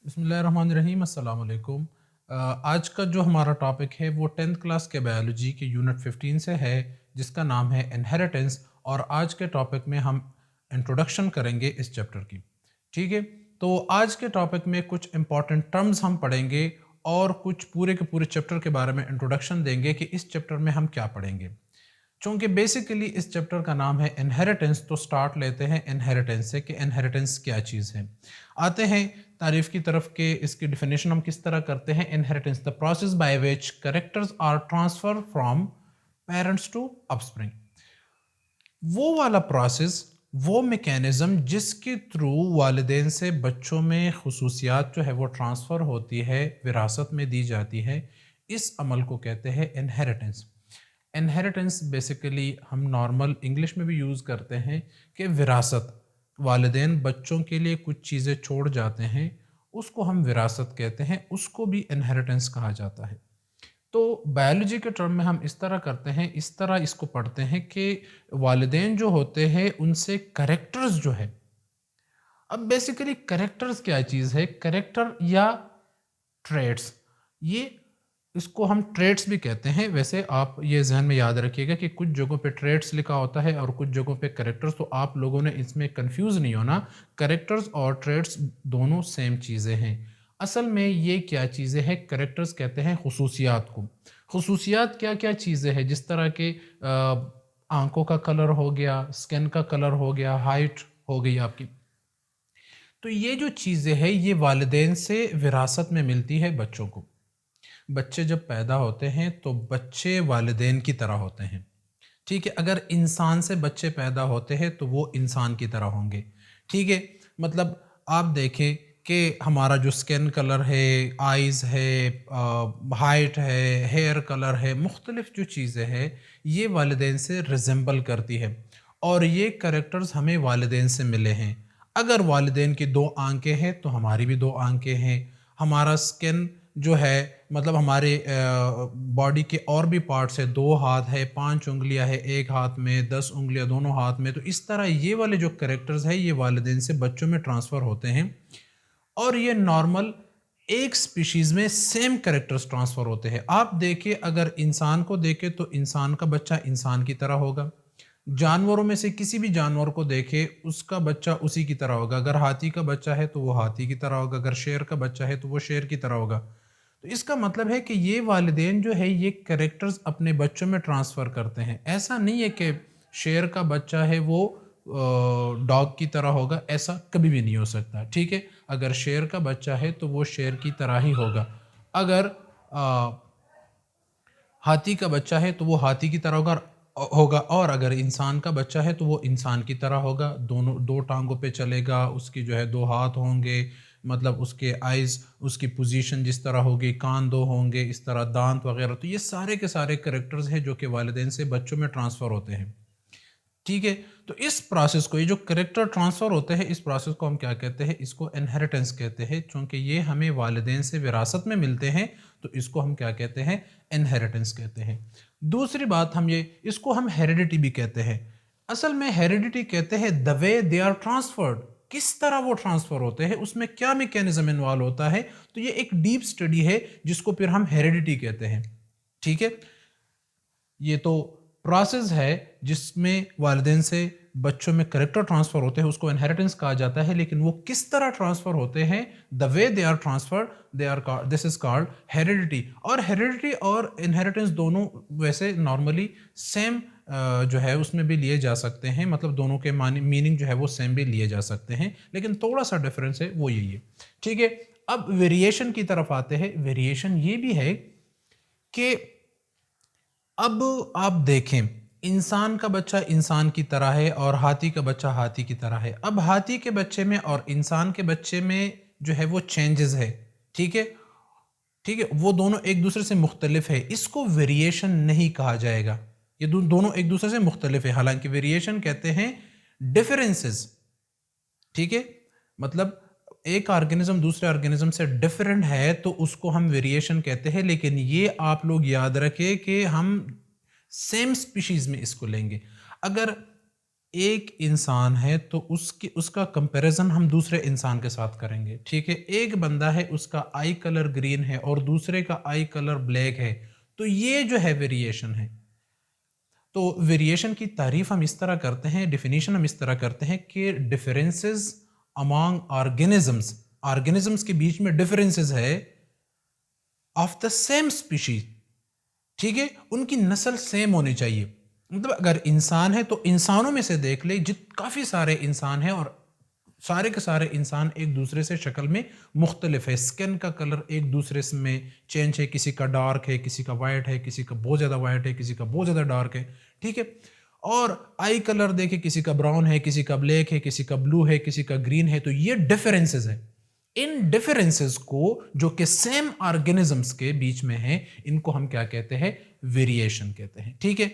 बिस्मिल्लाहिर्रहमानिर्रहीम अस्सलाम वालेकुम। आज का जो हमारा टॉपिक है वो 10th क्लास के बायोलॉजी के यूनिट 15 से है, जिसका नाम है इनहेरिटेंस। और आज के टॉपिक में हम इंट्रोडक्शन करेंगे इस चैप्टर की। ठीक है, तो आज के टॉपिक में कुछ इंपॉर्टेंट टर्म्स हम पढ़ेंगे और कुछ पूरे के पूरे चैप्टर के बारे में इंट्रोडक्शन देंगे कि इस चैप्टर में हम क्या पढ़ेंगे। चूंकि बेसिकली इस चैप्टर का नाम है इनहेरिटेंस, तो स्टार्ट लेते हैं इनहेरिटेंस से कि इनहेरिटेंस क्या चीज़ है। आते हैं तारीफ की तरफ के इसकी डिफिनेशन हम किस तरह करते हैं। Inheritance the process by which characters are transfer from parents to offspring. वो वाला प्रोसेस, वो मैकेनिज्म जिसके थ्रू वालिदैन से बच्चों में खुसूसियात जो है वो ट्रांसफ़र होती है, विरासत में दी जाती है, इस अमल को कहते हैं इनहेरिटेंस। इनहेरिटेंस बेसिकली हम नॉर्मल इंग्लिश में भी यूज़ करते हैं कि विरासत, वालिदैन बच्चों के लिए कुछ चीज़ें छोड़ जाते हैं, उसको हम विरासत कहते हैं, उसको भी इनहेरिटेंस कहा जाता है। तो बायोलॉजी के टर्म में हम इस तरह करते हैं, इस तरह इसको पढ़ते हैं कि वालिदैन जो होते हैं उनसे कैरेक्टर्स जो है। अब बेसिकली कैरेक्टर्स क्या चीज़ है? कैरेक्टर या ट्रेट्स, ये इसको हम ट्रेट्स भी कहते हैं। वैसे आप ये ज़हन में याद रखिएगा कि कुछ जगहों पे ट्रेट्स लिखा होता है और कुछ जगहों पे कैरेक्टर्स, तो आप लोगों ने इसमें कंफ्यूज नहीं होना। कैरेक्टर्स और ट्रेट्स दोनों सेम चीज़ें हैं। असल में ये क्या चीज़ें हैं? कैरेक्टर्स कहते हैं खुसूसियात को। खुसूसियात क्या क्या चीज़ें हैं? जिस तरह के आंखों का कलर हो गया, स्किन का कलर हो गया, हाइट हो गई आपकी। तो ये जो चीज़ें हैं ये वालिदैन से विरासत में मिलती है बच्चों को। बच्चे जब पैदा होते हैं तो बच्चे वालिदैन की तरह होते हैं। ठीक है, अगर इंसान से बच्चे पैदा होते हैं तो वो इंसान की तरह होंगे। ठीक है, मतलब आप देखें कि हमारा जो स्किन कलर है, आइज़ है, हाइट है, हेयर कलर है, मुख्तलिफ जो चीज़ें हैं ये वालिदैन से रिजेंबल करती है और ये करेक्टर्स हमें वालिदैन से मिले हैं। अगर वालिदैन की दो आंखें हैं तो हमारी भी दो आंखें हैं। हमारा स्किन जो है, मतलब हमारे बॉडी के और भी पार्ट्स है, 2 हाथ है, 5 उँगलियाँ है एक हाथ में, 10 उँगलियाँ दोनों हाथ में। तो इस तरह ये वाले जो कैरेक्टर्स है ये वालिदैन से बच्चों में ट्रांसफ़र होते हैं और ये नॉर्मल एक स्पीशीज़ में सेम कैरेक्टर्स ट्रांसफ़र होते हैं। आप देखिए, अगर इंसान को देखें तो इंसान का बच्चा इंसान की तरह होगा। जानवरों में से किसी भी जानवर को देखें, उसका बच्चा उसी की तरह होगा। अगर हाथी का बच्चा है तो वो हाथी की तरह होगा, अगर शेर का बच्चा है तो वो शेर की तरह होगा। तो इसका मतलब है कि ये वालिदैन जो है ये कैरेक्टर्स अपने बच्चों में ट्रांसफ़र करते हैं। ऐसा नहीं है कि शेर का बच्चा है वो डॉग की तरह होगा, ऐसा कभी भी नहीं हो सकता। ठीक है, अगर शेर का बच्चा है तो वो शेर की तरह ही होगा। अगर हाथी का बच्चा है तो वो हाथी की तरह होगा और अगर इंसान का बच्चा है तो वो इंसान की तरह होगा। दोनों 2 टाँगों पे चलेगा, उसकी जो है 2 हाथ होंगे, मतलब उसके आइज़, उसकी पोजीशन जिस तरह होगी, कान 2 होंगे, इस तरह दाँत वग़ैरह। तो ये सारे के सारे कैरेक्टर्स हैं जो कि वालिदैन से बच्चों में ट्रांसफ़र होते हैं। ठीक है, तो इस प्रोसेस को, ये जो कैरेक्टर ट्रांसफ़र होते हैं, इस प्रोसेस को हम क्या कहते हैं? इसको इनहेरिटेंस कहते हैं। चूँकि ये हमें वालिदैन से विरासत में मिलते हैं तो इसको हम क्या कहते हैं? इनहेरिटेंस कहते हैं। दूसरी बात, हम ये इसको हम हेरिडिटी भी कहते हैं। असल में हेरिडिटी कहते हैं the way they are transferred, किस तरह वो ट्रांसफ़र होते हैं, उसमें क्या मैकेनिज़्म इन्वॉल्व होता है। तो ये एक डीप स्टडी है जिसको फिर हम हेरिडिटी कहते हैं। ठीक है? ये तो प्रोसेस है जिसमें वालिदैन से बच्चों में कैरेक्टर ट्रांसफ़र होते हैं, उसको इनहेरिटेंस कहा जाता है। लेकिन वो किस तरह ट्रांसफ़र होते हैं, the way they are transferred, they are this is called heredity. और हेरिडिटी और इनहेरिटेंस दोनों वैसे नॉर्मली सेम जो है उसमें भी लिए जा सकते हैं, मतलब दोनों के मीनिंग जो है वो सेम भी लिए जा सकते हैं, लेकिन थोड़ा सा डिफरेंस है, वो यही है। ठीक है, अब वेरिएशन की तरफ आते हैं। वेरिएशन ये भी है कि अब आप देखें, इंसान का बच्चा इंसान की तरह है और हाथी का बच्चा हाथी की तरह है। अब हाथी के बच्चे में और इंसान के बच्चे में जो है वो चेंजेस है। ठीक है? ठीक है? वो दोनों एक दूसरे से मुख्तलिफ है। इसको वेरिएशन नहीं कहा जाएगा। ये दोनों एक दूसरे से मुख्तलिफ है। हालांकि वेरिएशन कहते हैं डिफरेंसेस। ठीक है? मतलब एक ऑर्गेनिज्म दूसरे ऑर्गेनिज्म से डिफरेंट है तो उसको हम वेरिएशन कहते हैं। लेकिन ये आप लोग याद रखें कि हम सेम स्पीशीज में इसको लेंगे। अगर एक इंसान है तो उसका कंपैरिजन हम दूसरे इंसान के साथ करेंगे, ठीक है। एक बंदा है, उसका आई कलर ग्रीन है और दूसरे का आई कलर ब्लैक है, तो ये जो है वेरिएशन है। तो वेरिएशन की तारीफ हम इस तरह करते हैं, डिफिनीशन हम इस तरह करते हैं कि डिफरेंसेस अमॉन्ग ऑर्गेनिजम्स, ऑर्गेनिजम्स के बीच में डिफरेंसेस है ऑफ द सेम स्पीशीज, ठीक है, उनकी नस्ल सेम होनी चाहिए। मतलब अगर इंसान है तो इंसानों में से देख ले, जित काफ़ी सारे इंसान हैं और सारे के सारे इंसान एक दूसरे से शक्ल में मुख्तलिफ है, स्किन का कलर एक दूसरे से में चेंज है, किसी का डार्क है, किसी का वाइट है, किसी का बहुत ज़्यादा वाइट है, किसी का बहुत ज़्यादा डार्क है, ठीक है। और आई कलर देखे, किसी का ब्राउन है, किसी का ब्लैक है, किसी का ब्लू है, किसी का ग्रीन है, तो ये डिफरेंसेस है। इन डिफरेंसेस को जो कि सेम ऑर्गेनिजम्स के बीच में है, इनको हम क्या कहते हैं, वेरिएशन कहते हैं, ठीक है।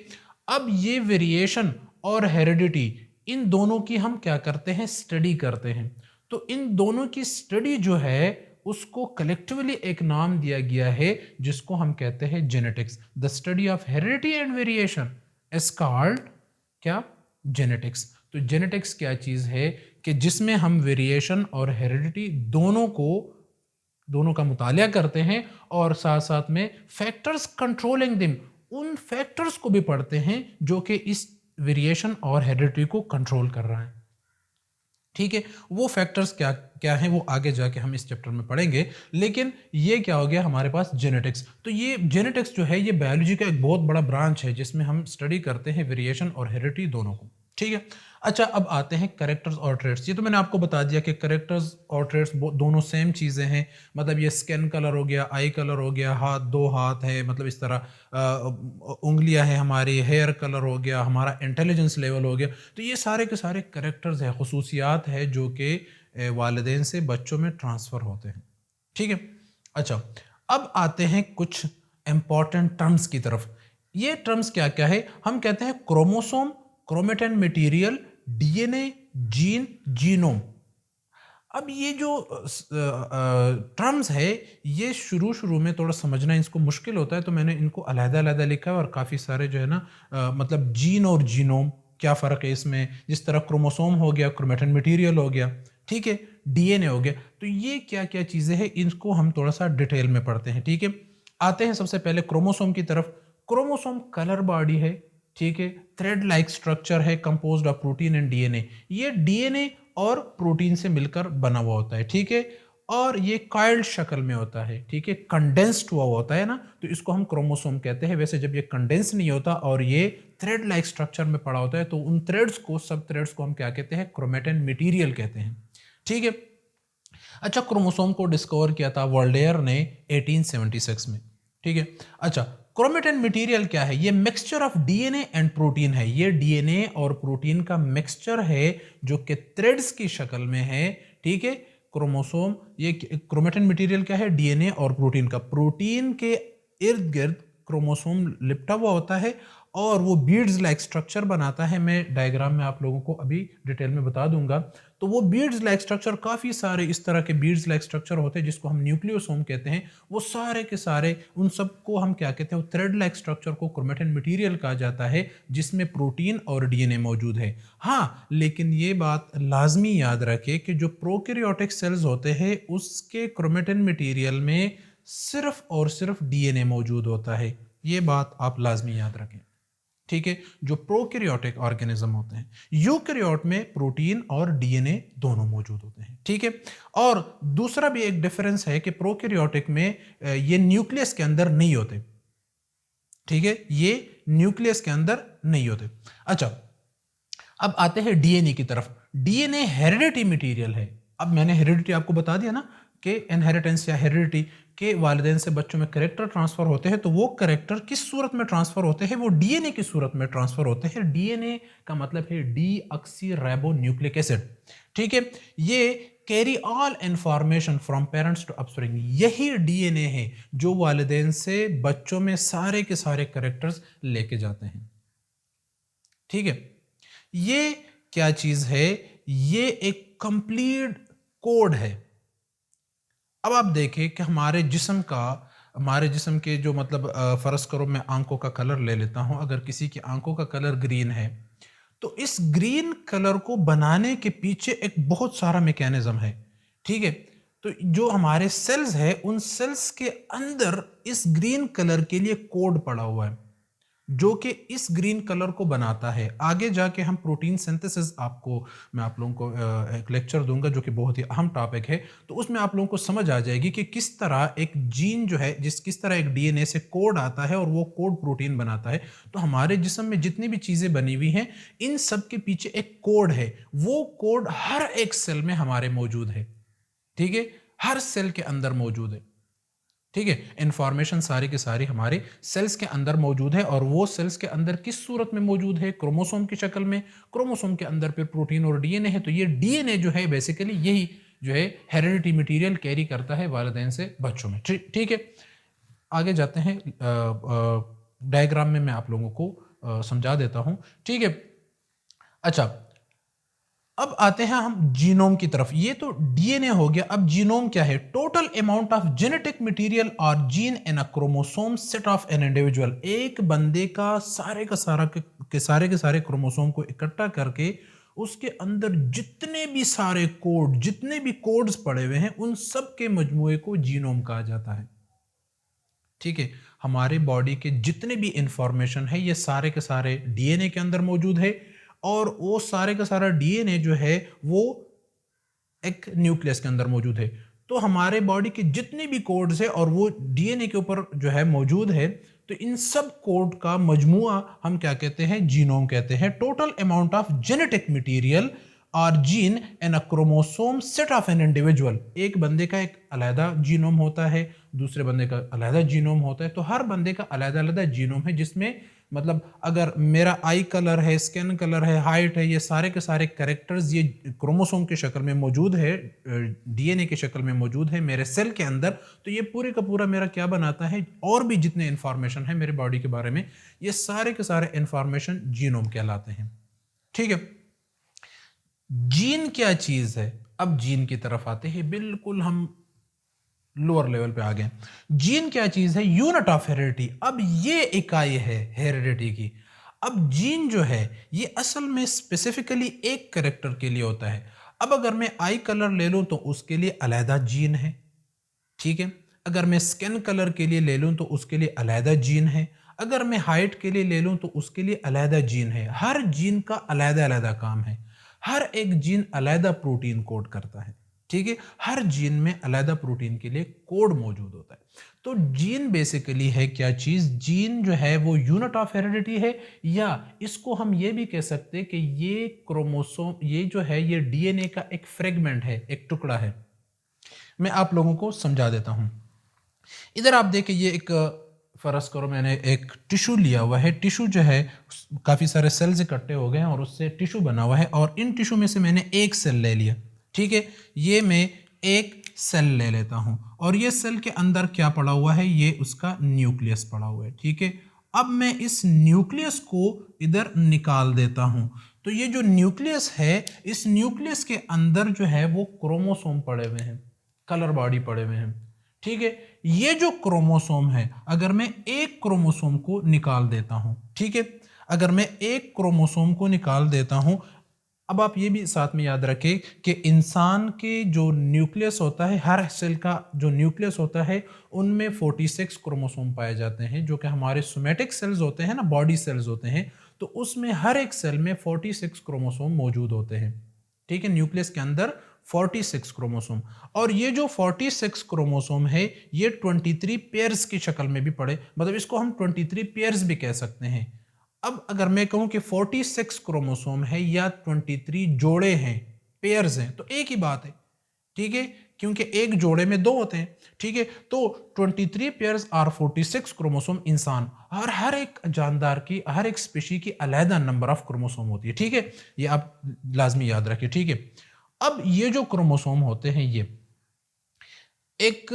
अब ये वेरिएशन और हेरिडिटी, इन दोनों की हम क्या करते हैं, स्टडी करते हैं। तो इन दोनों की स्टडी जो है उसको कलेक्टिवली एक नाम दिया गया है जिसको हम कहते हैं genetics. The study of heredity and variation is called क्या, जेनेटिक्स। तो जेनेटिक्स क्या चीज है कि जिसमें हम वेरिएशन और हेरिडिटी दोनों का मुतालिया करते हैं और साथ साथ में फैक्टर्स कंट्रोलिंग दिम, उन फैक्टर्स को भी पढ़ते हैं जो कि इस वेरिएशन और हेरिडिटी को कंट्रोल कर रहा है, ठीक है। वो फैक्टर्स क्या क्या हैं वो आगे जाके हम इस चैप्टर में पढ़ेंगे। लेकिन ये क्या हो गया हमारे पास, जेनेटिक्स। तो ये जेनेटिक्स जो है ये बायोलॉजी का एक बहुत बड़ा ब्रांच है जिसमें हम स्टडी करते हैं वेरिएशन और हेरिडिटी दोनों को, ठीक है। अच्छा, अब आते हैं करेक्टर्स और ट्रेड्स। ये तो मैंने आपको बता दिया कि करेक्टर्स और ट्रेड्स दोनों सेम चीज़ें हैं। मतलब ये स्किन कलर हो गया, आई कलर हो गया, दो हाथ है, मतलब इस तरह उंगलियां हैं हमारी, हेयर कलर हो गया, हमारा इंटेलिजेंस लेवल हो गया, तो ये सारे के सारे करेक्टर्स है, खुसूसियात है जो कि वालिदैन से बच्चों में ट्रांसफ़र होते हैं, ठीक है। अच्छा, अब आते हैं कुछ इंपॉर्टेंट टर्म्स की तरफ। ये टर्म्स क्या क्या है, हम कहते हैं chromosome, chromatin material, DNA, gene, genome. अब ये जो टर्म्स है ये शुरू में थोड़ा समझना इसको मुश्किल होता है, तो मैंने इनको अलग-अलग लिखा है और काफ़ी सारे जो है ना मतलब जीन और जीनोम क्या फ़र्क है इसमें, जिस तरह क्रोमोसोम हो गया, क्रोमेटिन मटेरियल हो गया, ठीक है, डीएनए हो गया, तो ये क्या-क्या चीज़ें हैं इनको हम थोड़ा सा डिटेल में पढ़ते हैं, ठीक है। आते हैं सबसे पहले क्रोमोसोम की तरफ। क्रोमोसोम कलर बॉडी है, ठीक है, थ्रेड लाइक स्ट्रक्चर है, composed of protein and DNA. ये डीएनए और प्रोटीन से मिलकर बना हुआ होता है, ठीक है, और ये कॉइल्ड शक्ल में होता है, ठीक है, कंडेंस्ड हुआ होता है ना, तो इसको हम क्रोमोसोम कहते हैं। वैसे जब ये कंडेंस नहीं होता और ये थ्रेड लाइक स्ट्रक्चर में पड़ा होता है तो उन थ्रेड्स को, सब थ्रेड्स को हम क्या कहते हैं, क्रोमेटिन मटेरियल कहते हैं, ठीक है। अच्छा, क्रोमोसोम को डिस्कवर किया था वर्ल्डेयर ने 1876 में, ठीक है। अच्छा, क्रोमेटिन मटेरियल क्या है, ये mixture of DNA and protein है। ये डीएनए और प्रोटीन का मिक्सचर है जो कि थ्रेड्स की शक्ल में है, ठीक है। क्रोमोसोम, ये क्रोमेटिन मटेरियल क्या है, डीएनए और प्रोटीन का। प्रोटीन के इर्द गिर्द क्रोमोसोम लिपटा हुआ होता है और वो बीड्स लाइक स्ट्रक्चर बनाता है। मैं डायग्राम में आप लोगों को अभी डिटेल में बता दूंगा। तो वो बीड्स लाइक स्ट्रक्चर, काफ़ी सारे इस तरह के बीड्स लाइक स्ट्रक्चर होते हैं जिसको हम न्यूक्लियोसोम कहते हैं। वो सारे के सारे, उन सबको हम क्या कहते हैं, थ्रेड लाइक स्ट्रक्चर को क्रोमेटिन मटेरियल कहा जाता है जिसमें प्रोटीन और डीएनए मौजूद है। हाँ, लेकिन ये बात लाजमी याद रखें कि जो प्रोकैरियोटिक सेल्स होते हैं उसके क्रोमेटिन मटेरियल में सिर्फ और सिर्फ डीएनए मौजूद होता है। ये बात आप लाजमी याद रखें, ठीक है, जो प्रोकैरियोटिक ऑर्गेनिज्म होते हैं। यूकैरियोट में प्रोटीन और डीएनए दोनों मौजूद होते हैं, ठीक है। और दूसरा भी एक डिफरेंस है कि प्रोकैरियोटिक में ये न्यूक्लियस के अंदर नहीं होते, ठीक है, ये न्यूक्लियस के अंदर नहीं होते। अच्छा, अब आते हैं डीएनए की तरफ। डीएनए हेरिडिटी मटेरियल है। अब मैंने हेरिडिटी आपको बता दिया ना कि इनहेरिटेंस या हेरिडिटी के वालिदैन से बच्चों में करेक्टर ट्रांसफर होते हैं, तो वो करेक्टर किस सूरत में ट्रांसफर होते हैं, वो डीएनए की सूरत में ट्रांसफर होते हैं। डीएनए का मतलब है डीऑक्सी राइबो न्यूक्लिक एसिड, ठीक है। ये carry all information from parents to offspring, यही डीएनए है जो वालिदैन से बच्चों में सारे के सारे करेक्टर्स लेके जाते हैं, ठीक है। ये क्या चीज है, ये एक कंप्लीट कोड है। अब आप देखें कि हमारे जिस्म के जो मतलब फर्ज करो मैं आंखों का कलर ले लेता हूं। अगर किसी की आंखों का कलर ग्रीन है तो इस ग्रीन कलर को बनाने के पीछे एक बहुत सारा मैकेनिज्म है, ठीक है। तो जो हमारे सेल्स है, उन सेल्स के अंदर इस ग्रीन कलर के लिए कोड पड़ा हुआ है जो कि इस ग्रीन कलर को बनाता है। आगे जाके हम प्रोटीन सिंथेसिस मैं आप लोगों को एक लेक्चर दूंगा जो कि बहुत ही अहम टॉपिक है, तो उसमें आप लोगों को समझ आ जाएगी कि किस तरह एक जीन जो है, किस तरह एक डीएनए से कोड आता है और वो कोड प्रोटीन बनाता है। तो हमारे जिस्म में जितनी भी चीज़ें बनी हुई हैं, इन सब के पीछे एक कोड है। वो कोड हर एक सेल में हमारे मौजूद है, ठीक है, हर सेल के अंदर मौजूद है, ठीक है। इंफॉर्मेशन सारी की सारी हमारे सेल्स के अंदर मौजूद है, और वो सेल्स के अंदर किस सूरत में मौजूद है? क्रोमोसोम की शक्ल में। क्रोमोसोम के अंदर फिर प्रोटीन और डीएनए है। तो ये डीएनए जो है बेसिकली यही जो है हेरिडिटी मटेरियल कैरी करता है वालिदैन से बच्चों में, ठीक है। आगे जाते हैं, डायग्राम में मैं आप लोगों को समझा देता हूं, ठीक है। अच्छा, अब आते हैं हम जीनोम की तरफ। ये तो डीएनए हो गया। अब जीनोम क्या है? Total amount of genetic material और gene in a chromosome set of an individual. एक बंदे का सारे के सारे क्रोमोसोम को इकट्ठा करके उसके अंदर जितने भी सारे कोड, जितने भी कोड्स पड़े हुए हैं, उन सब के मजमूए को जीनोम कहा जाता है, ठीक है। हमारे बॉडी के जितने भी इंफॉर्मेशन है, ये सारे के सारे डीएनए के अंदर मौजूद है, और वो सारे का सारा डीएनए जो है वो एक न्यूक्लियस के अंदर मौजूद है। तो हमारे बॉडी के जितने भी कोड्स है और वो डीएनए के ऊपर जो है मौजूद है, तो इन सब कोड का मजमुआ हम क्या कहते हैं? जीनोम कहते हैं। Total amount of genetic material और gene in a chromosome set of an individual. एक बंदे का एक अलहदा जीनोम होता है, दूसरे बंदे का अलहदा जीनोम होता है। तो हर बंदे का अलहदा अलहदा जीनोम है, जिसमें मतलब अगर मेरा आई कलर है, स्किन कलर है, हाइट है, ये सारे के सारे कैरेक्टर्स ये क्रोमोसोम की शक्ल में मौजूद है, डीएनए की शक्ल में मौजूद है मेरे सेल के अंदर। तो ये पूरे का पूरा मेरा क्या बनाता है? और भी जितने इंफॉर्मेशन है मेरे बॉडी के बारे में, ये सारे के सारे इंफॉर्मेशन जीनोम कहलाते हैं, ठीक है। जीन क्या चीज है? अब जीन की तरफ आते हैं, बिल्कुल हम लोअर लेवल पे आ गए। जीन क्या चीज है? Unit of heredity. अब ये इकाई है हेरिडिटी की। अब जीन जो है ये असल में स्पेसिफिकली एक करेक्टर के लिए होता है। अब अगर मैं आई कलर ले लूं तो उसके लिए अलहदा जीन है, ठीक है। अगर मैं स्किन कलर के लिए ले लूं तो उसके लिए अलहदा जीन है। अगर मैं हाइट के लिए ले लूं तो उसके लिए अलहदा जीन है। हर जीन का अलहदा अलहदा काम है। हर एक जीन अलहदा प्रोटीन कोड करता है, ठीक है। हर जीन में अलहदा प्रोटीन के लिए कोड मौजूद होता है। तो जीन बेसिकली है क्या चीज? जीन जो है वो यूनिट ऑफ हेरिडिटी है, या इसको हम ये भी कह सकते हैं कि ये क्रोमोसोम, ये जो है ये डीएनए का एक फ्रेगमेंट है, एक टुकड़ा है। मैं आप लोगों को समझा देता हूं। इधर आप देखिए, ये एक फर्ज करो मैंने एक टिश्यू लिया हुआ है। टिश्यू जो है काफ़ी सारे सेल्स इकट्ठे हो गए हैं और उससे टिश्यू बना हुआ है, और इन टिश्यू में से मैंने एक सेल ले लिया, ठीक है। ये मैं एक सेल ले लेता हूं, और ये सेल के अंदर क्या पड़ा हुआ है? ये उसका न्यूक्लियस पड़ा हुआ है, ठीक है। अब मैं इस न्यूक्लियस को इधर निकाल देता हूं। तो ये जो न्यूक्लियस है, इस न्यूक्लियस के अंदर जो है वो क्रोमोसोम पड़े हुए हैं, कलर बॉडी पड़े हुए हैं, ठीक है। ये जो क्रोमोसोम है, अगर मैं एक क्रोमोसोम को निकाल देता हूं, ठीक है, अगर मैं एक क्रोमोसोम को निकाल देता हूं, अब आप ये भी साथ में याद रखें कि इंसान के जो न्यूक्लियस होता है, हर सेल का जो न्यूक्लियस होता है, उनमें 46 क्रोमोसोम पाए जाते हैं, जो कि हमारे सोमेटिक सेल्स होते हैं ना, बॉडी सेल्स होते हैं। तो उसमें हर एक सेल में 46 क्रोमोसोम मौजूद होते हैं, ठीक है। न्यूक्लियस के अंदर 46 क्रोमोसोम, और ये जो 46 क्रोमोसोम है ये 23 पेयर्स की शक्ल में भी पड़े, मतलब इसको हम 23 पेयर्स भी कह सकते हैं। अब अगर मैं कहूं कि 46 क्रोमोसोम है या 23 जोड़े हैं, पेयर्स हैं, तो एक ही बात है, ठीक है, क्योंकि एक जोड़े में दो होते हैं, ठीक है। तो 23 पेयर्स और 46 क्रोमोसोम इंसान, और हर एक जानदार की, हर एक स्पीशी की अलहदा नंबर ऑफ क्रोमोसोम होती है, ठीक है। ये आप लाजमी याद रखिए, ठीक है। अब ये जो क्रोमोसोम होते हैं, ये एक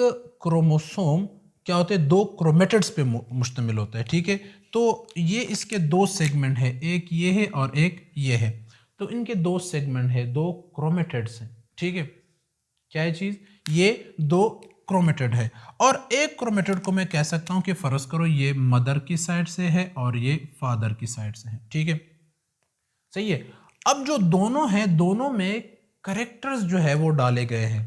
क्रोमोसोम क्या होते हैं? दो क्रोमेटिड्स पे मुश्तमिल होता है, ठीक है। तो ये इसके दो सेगमेंट है, एक ये है और एक ये है। तो इनके दो सेगमेंट है, दो क्रोमेटिड्स हैं, ठीक है। क्या है चीज? ये दो क्रोमेटिड है, और एक क्रोमेटिड को मैं कह सकता हूं कि फर्ज करो ये मदर की साइड से है और ये फादर की साइड से है, ठीक है। सही है। अब जो दोनों हैं, दोनों में करेक्टर्स जो है वो डाले गए हैं।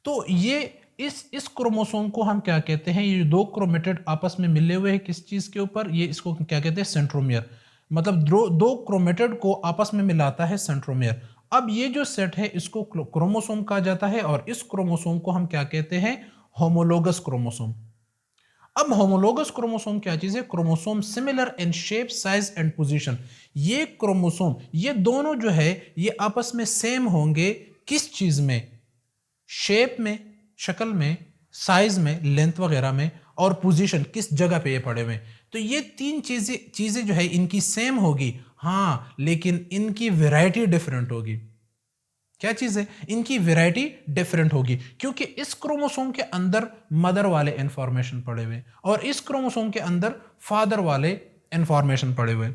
तो ये इस क्रोमोसोम को हम क्या कहते हैं, ये दो क्रोमेटिड आपस में मिले हुए हैं किस चीज के ऊपर, ये इसको क्या कहते हैं, सेंट्रोमियर। मतलब दो क्रोमेटिड को आपस में मिलाता है सेंट्रोमियर। अब ये जो सेट है इसको क्रोमोसोम कहा जाता है, और इस क्रोमोसोम को हम क्या कहते हैं, होमोलोगस क्रोमोसोम। अब होमोलोगस क्रोमोसोम क्या चीज है, chromosome similar in shape, size and position. ये क्रोमोसोम, ये दोनों जो है ये आपस में सेम होंगे किस चीज में, शेप में, शक्ल में, साइज में, लेंथ वगैरह में, और पोजीशन किस जगह पे ये पड़े हुए। तो ये तीन चीजें जो है इनकी सेम होगी, हाँ, लेकिन इनकी वैरायटी डिफरेंट होगी। क्या चीज है, इनकी वैरायटी डिफरेंट होगी, क्योंकि इस क्रोमोसोम के अंदर मदर वाले इंफॉर्मेशन पड़े हुए और इस क्रोमोसोम के अंदर फादर वाले इंफॉर्मेशन पड़े हुए।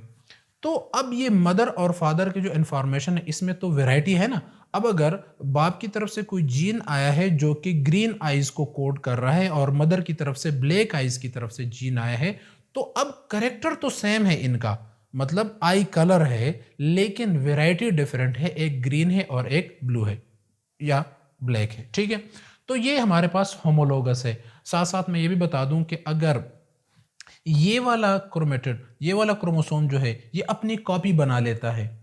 तो अब ये मदर और फादर की जो इंफॉर्मेशन है इसमें तो वैरायटी है ना। अब अगर बाप की तरफ से कोई जीन आया है जो कि ग्रीन आइज को कोड कर रहा है और मदर की तरफ से ब्लैक आइज की तरफ से जीन आया है, तो अब करेक्टर तो सेम है इनका, मतलब आई कलर है, लेकिन वैरायटी डिफरेंट है, एक ग्रीन है और एक ब्लू है या ब्लैक है। ठीक है, तो ये हमारे पास होमोलोगस है। साथ साथ मैं ये भी बता दूं कि अगर ये वाला क्रोमेटिड, ये वाला क्रोमोसोम जो है ये अपनी कॉपी बना लेता है,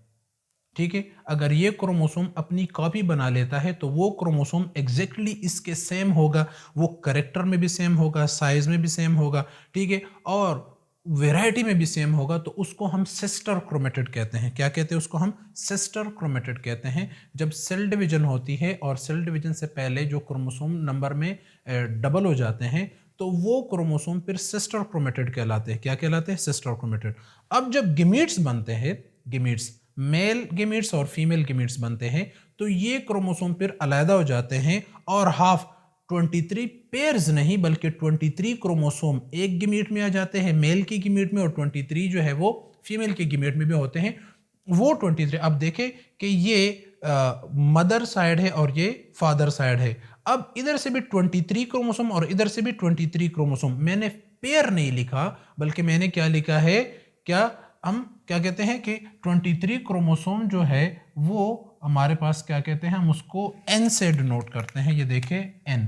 ठीक है, अगर ये क्रोमोसोम अपनी कॉपी बना लेता है तो वो क्रोमोसोम एग्जैक्टली इसके सेम होगा, वो करेक्टर में भी सेम होगा, साइज में भी सेम होगा, ठीक है, और वैरायटी में भी सेम होगा, तो उसको हम सिस्टर क्रोमेटिड कहते हैं। क्या कहते हैं उसको, हम सिस्टर क्रोमेटिड कहते हैं। जब सेल डिवीजन होती है और सेल डिवीजन से पहले जो क्रोमोसोम नंबर में डबल हो जाते हैं, तो वो क्रोमोसोम फिर सिस्टर क्रोमेटिड कहलाते हैं। क्या कहलाते हैं, सिस्टर क्रोमेटिड। अब जब गिमीट्स बनते हैं, गिमीट्स, मेल गिमीट्स और फीमेल गिमीट्स बनते हैं, तो ये क्रोमोसोम फिर अलग हो जाते हैं और हाफ 23 पेयर्स नहीं बल्कि 23 क्रोमोसोम एक गिमीट में आ जाते हैं, मेल की गिमीट में, और 23 जो है वो फीमेल की गिमीट में भी होते हैं। वो 23, अब देखें कि ये मदर साइड है और ये फादर साइड है। अब इधर से भी 23 क्रोमोसोम और इधर से भी 23 क्रोमोसोम। मैंने पेयर नहीं लिखा बल्कि मैंने क्या लिखा है, क्या हम क्या कहते हैं कि 23 क्रोमोसोम जो है वो हमारे पास क्या कहते हैं, हम उसको n से डिनोट करते हैं। ये देखें n,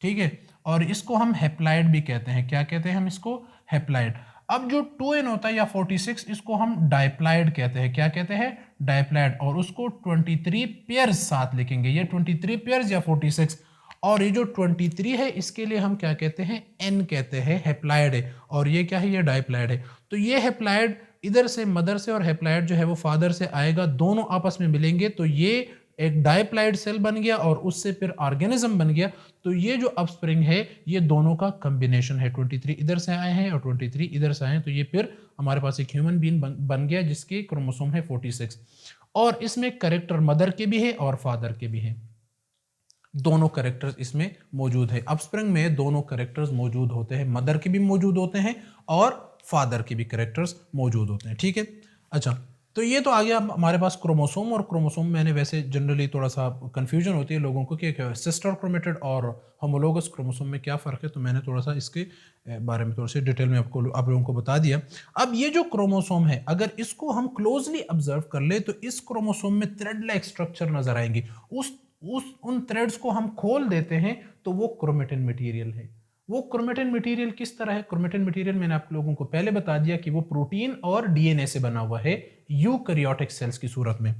ठीक है, और इसको हम हेप्लाइड भी कहते हैं। क्या कहते हैं हम इसको, हेप्लाइड। अब जो 2n होता है या 46, इसको हम डाइप्लाइड कहते हैं। क्या कहते हैं, डाइप्लाइड, और उसको 23 पेयर्स साथ लिखेंगे, ये 23 पेयर्स या 46। और ये जो 23 है इसके लिए हम क्या कहते हैं, n कहते हैं, हेप्लाइड है, और ये क्या है, ये डाइप्लाइड है। तो ये हेप्लाइड इधर से मदर से और हेप्लाइड जो है वो फादर से आएगा, दोनों आपस में मिलेंगे तो ये एक डाइप्लाइड सेल बन गया और उससे फिर ऑर्गेनिज्म बन गया। तो ये जो अपस्प्रिंग है ये दोनों का कॉम्बिनेशन है, 23 इधर से आए हैं और 23 इधर से आए हैं, तो ये फिर हमारे पास एक ह्यूमन बीइंग बन गया जिसकी क्रोमोसोम है 46। और इसमें करेक्टर मदर के भी है और फादर के भी है, दोनों करेक्टर्स इसमें मौजूद है। अपस्प्रिंग में दोनों करेक्टर्स मौजूद होते हैं, मदर के भी मौजूद होते हैं और फादर के भी करेक्टर्स मौजूद होते हैं। ठीक है, अच्छा, तो ये तो आ गया हमारे पास क्रोमोसोम। और क्रोमोसोम मैंने वैसे जनरली थोड़ा सा कंफ्यूजन होती है लोगों को कि सिस्टर क्रोमेटिड और होमोलोगस क्रोमोसोम में क्या फ़र्क है, तो मैंने थोड़ा सा इसके बारे में थोड़ा सा डिटेल में आप लोगों को बता दिया। अब ये जो क्रोमोसोम है अगर इसको हम क्लोजली ऑब्जर्व कर ले तो इस क्रोमोसोम में थ्रेड लाइक स्ट्रक्चर नजर आएंगी। उन थ्रेड्स को हम खोल देते हैं तो वो क्रोमेटिन मटेरियल है। वो क्रोमेटिन मटेरियल किस तरह है, क्रोमेटिन मटेरियल मैंने आप लोगों को पहले बता दिया कि वो प्रोटीन और डीएनए से बना हुआ है यूकैरियोटिक सेल्स की सूरत में।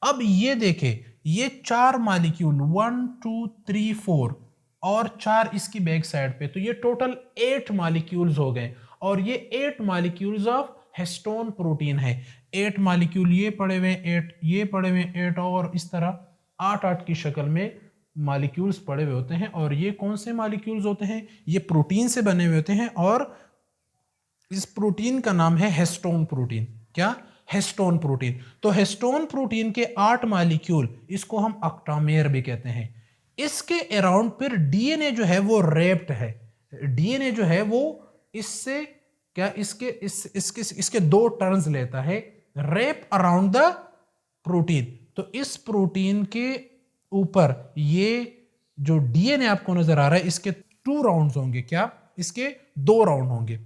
अब ये देखें, ये 4 मॉलिक्यूल 1 2 3 4 और 4 इसकी बैक साइड पे, तो ये टोटल 8 मॉलिक्यूल्स हो गए। और ये 8 मॉलिक्यूल्स ऑफ हिस्टोन प्रोटीन है। 8 मॉलिक्यूल ये पड़े हुए, 8 ये पड़े हुए, 8 और इस तरह 8 की शक्ल में मॉलिक्यूल्स पड़े हुए होते हैं। और ये कौन से मॉलिक्यूल्स होते हैं, ये प्रोटीन से बने हुए होते हैं और इस प्रोटीन का नाम है हिस्टोन प्रोटीन। क्या, हिस्टोन प्रोटीन। तो हिस्टोन प्रोटीन के 8 मॉलिक्यूल, इसको हम ऑक्टामेयर भी कहते हैं। इसके अराउंड फिर डीएनए जो है वो रैप्ड है। डीएनए जो है वो इससे क्या, इसके 2 टर्न्स लेता है, रैप अराउंड द प्रोटीन। तो इस प्रोटीन के ऊपर ये जो डीएनए आपको नजर आ रहा है इसके 2 राउंड्स होंगे। क्या, इसके 2 राउंड होंगे।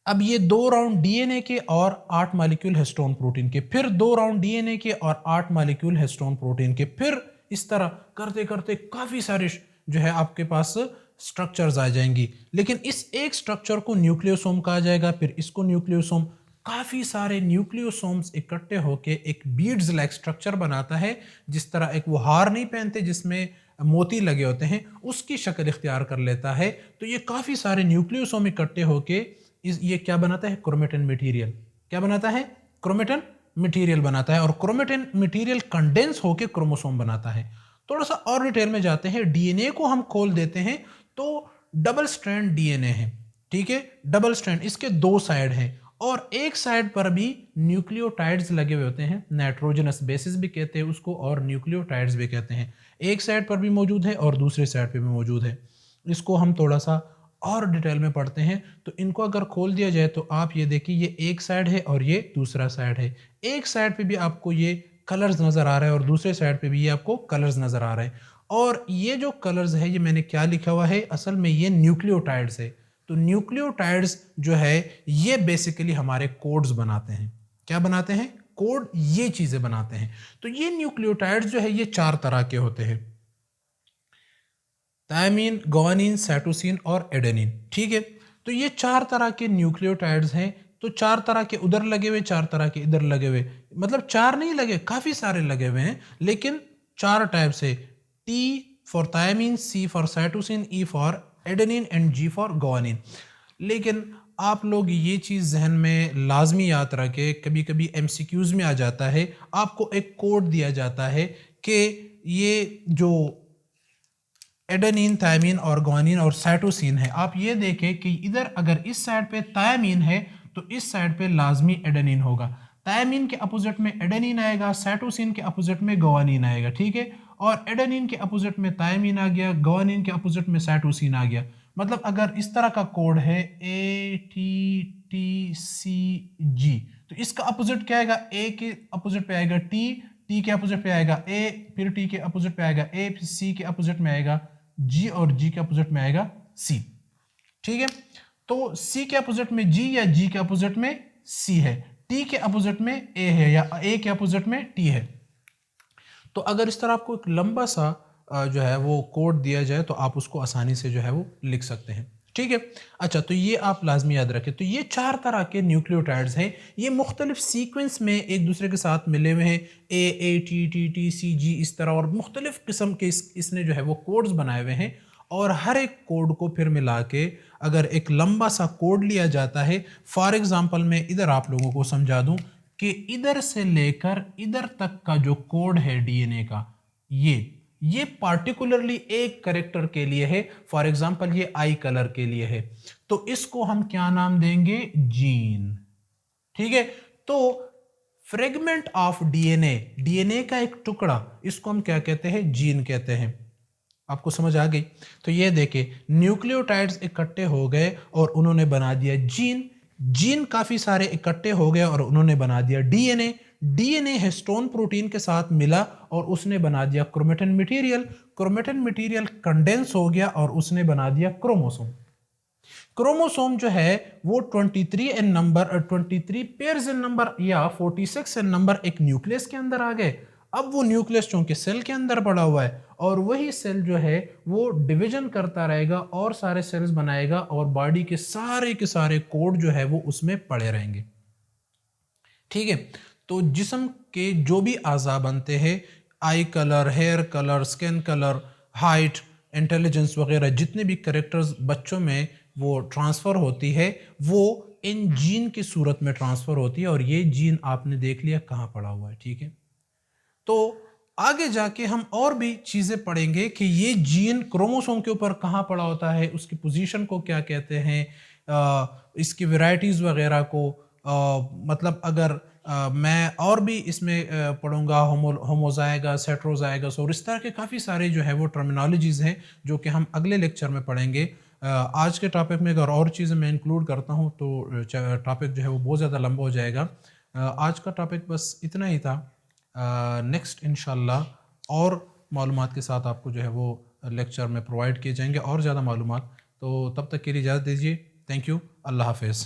अब ये 2 राउंड डीएनए के और 8 मॉलिक्यूल हिस्टोन प्रोटीन के, फिर 2 राउंड डीएनए के और 8 मॉलिक्यूल हिस्टोन प्रोटीन के, फिर इस तरह करते करते काफ़ी सारे जो है आपके पास स्ट्रक्चर्स आ जाएंगी। लेकिन इस एक स्ट्रक्चर को न्यूक्लियोसोम कहा जाएगा, फिर इसको न्यूक्लियोसोम। काफ़ी सारे न्यूक्लियोसोम्स इकट्ठे होके एक बीड्स लाइक स्ट्रक्चर बनाता है, जिस तरह एक वो हार नहीं पहनते जिसमें मोती लगे होते हैं, उसकी शक्ल इख्तियार कर लेता है। तो ये काफ़ी सारे न्यूक्लियोसोम इकट्ठे होके ये क्या बनाता है? Chromatin material. क्या बनाता है? क्रोमेटिन मटेरियल बनाता है, और क्रोमेटिन मटेरियल कंडेंस होके क्रोमोसोम बनाता है। थोड़ा सा और डिटेल में जाते हैं, डीएनए को हम खोल देते हैं तो डबल स्ट्रैंड डीएनए है, ठीक है, डबल स्ट्रैंड, इसके 2 साइड हैं और एक साइड पर भी न्यूक्लियोटाइड्स लगे हुए होते हैं, नाइट्रोजनस बेसिस भी कहते हैं उसको और न्यूक्लियोटाइड्स भी कहते हैं। एक साइड पर भी मौजूद है और दूसरे साइड पर भी मौजूद है। इसको हम थोड़ा सा और डिटेल में पढ़ते हैं। तो इनको अगर खोल दिया जाए तो आप ये देखिए, ये एक साइड है और ये दूसरा साइड है। एक साइड पे भी आपको ये कलर्स नज़र आ रहा है और दूसरे साइड पे भी ये आपको कलर्स नज़र आ रहे हैं। और ये जो कलर्स है, ये मैंने क्या लिखा हुआ है, असल में ये न्यूक्लियोटाइड्स है। तो न्यूक्लियोटाइड्स जो है ये बेसिकली हमारे कोड्स बनाते हैं। क्या बनाते हैं? कोड, ये चीज़ें बनाते हैं। तो ये न्यूक्लियोटाइड्स जो है ये 4 तरह के होते हैं, थायमीन, गुआनिन, साइटोसिन और एडेनिन, ठीक है। तो ये 4 तरह के न्यूक्लियोटाइड्स हैं। तो 4 तरह के उधर लगे हुए, 4 तरह के इधर लगे हुए, मतलब 4 नहीं लगे, काफ़ी सारे लगे हुए हैं, लेकिन 4 टाइप से। T for thymine, C for cytosine, E for adenine and G for guanine. लेकिन आप लोग ये चीज़ जहन में लाजमी याद रखें, कभी कभी एमसीक्यूज़ में आ जाता है, आपको एक कोड दिया जाता है कि ये जो एडेनिन, थायमीन और गुआनिन और साइटोसिन है, आप ये देखें कि इधर अगर इस साइड पे थायमीन है तो इस साइड पे लाजमी एडेनिन होगा। थायमीन के अपोजिट में एडेनिन आएगा, साइटोसिन के अपोजिट में गुआनिन आएगा, ठीक है। और एडेनिन के अपोजिट में थायमीन आ गया, गुआनिन के अपोजिट में साइटोसिन आ गया। मतलब अगर इस तरह का कोड है ATTCG, तो इसका अपोजिट क्या आएगा? ए के अपोजिट पे आएगा टी, टी के अपोजिट पे आएगा ए, फिर टी के अपोजिट पे आएगा ए, फिर सी के अपोजिट में आएगा जी और जी के अपोजिट में आएगा सी, ठीक है। तो सी के अपोजिट में जी या जी के अपोजिट में सी है, टी के अपोजिट में ए है या ए के अपोजिट में टी है। तो अगर इस तरह आपको एक लंबा सा जो है वो कोड दिया जाए तो आप उसको आसानी से जो है वो लिख सकते हैं, ठीक है। अच्छा, तो ये आप लाजमी याद रखें। तो ये 4 तरह के न्यूक्लियोटाइड्स हैं, ये मुख्तलिफ सीक्वेंस में एक दूसरे के साथ मिले हुए हैं, AATTTCG इस तरह, और मुख्तलिफ किस्म के इसने जो है वो कोड्स बनाए हुए हैं। और हर एक कोड को फिर मिला के अगर एक लंबा सा कोड लिया जाता है, फॉर एग्जांपल मैं इधर आप लोगों को समझा दूं कि इधर से लेकर इधर तक का जो कोड है डीएनए का, ये पार्टिकुलरली एक करेक्टर के लिए है। फॉर एग्जांपल ये आई कलर के लिए है, तो इसको हम क्या नाम देंगे? जीन, ठीक है। तो फ्रेगमेंट ऑफ डीएनए, डीएनए का एक टुकड़ा, इसको हम क्या कहते हैं? जीन कहते हैं। आपको समझ आ गई? तो ये देखे, न्यूक्लियोटाइड्स इकट्ठे हो गए और उन्होंने बना दिया जीन, जीन काफी सारे इकट्ठे हो गए और उन्होंने बना दिया डीएनए, डीएनए हिस्टोन प्रोटीन के साथ मिला और उसने बना दिया chromatin material, chromatin material condense हो गया और उसने बना दिया क्रोमोसोम। क्रोमोसोम जो है वो 23 इन नंबर, 23 पेयर्स इन नंबर या 46 इन नंबर एक न्यूक्लियस के अंदर आ गए। अब वो न्यूक्लियस चूंकि सेल के अंदर पड़ा हुआ है और वही सेल जो है वो डिवीजन करता रहेगा और सारे सेल्स बनाएगा और बॉडी के सारे कोड जो है वो उसमें पड़े रहेंगे, ठीक है। तो जिस्म के जो भी आज़ा बनते हैं, eye colour, hair colour, skin colour, height, intelligence वगैरह, जितने भी कैरेक्टर्स बच्चों में वो ट्रांसफ़र होती है, वो इन जीन की सूरत में ट्रांसफ़र होती है। और ये जीन आपने देख लिया कहाँ पड़ा हुआ है, ठीक है। तो आगे जाके हम और भी चीज़ें पढ़ेंगे कि ये जीन क्रोमोसोम के ऊपर कहाँ पड़ा होता है, उसकी पोजीशन को क्या कहते हैं, इसकी वैरायटीज़ वगैरह को, मतलब अगर मैं और भी इसमें पढ़ूंगा, होमोजाइगस, हेटेरोजाइगस और इस तरह के काफ़ी सारे जो है वो टर्मिनोलॉजीज़ हैं जो कि हम अगले लेक्चर में पढ़ेंगे। आज के टॉपिक में अगर और चीज़ें मैं इंक्लूड करता हूँ तो टॉपिक जो है वो बहुत ज़्यादा लंबा हो जाएगा। आज का टॉपिक बस इतना ही था। नेक्स्ट इंशाल्लाह और मालूमात के साथ आपको जो है वो लेक्चर में प्रोवाइड किए जाएंगे और ज़्यादा मालूमात। तो तब तक के लिए इजाज़त दीजिए। Thank you. अल्लाह हाफिज़।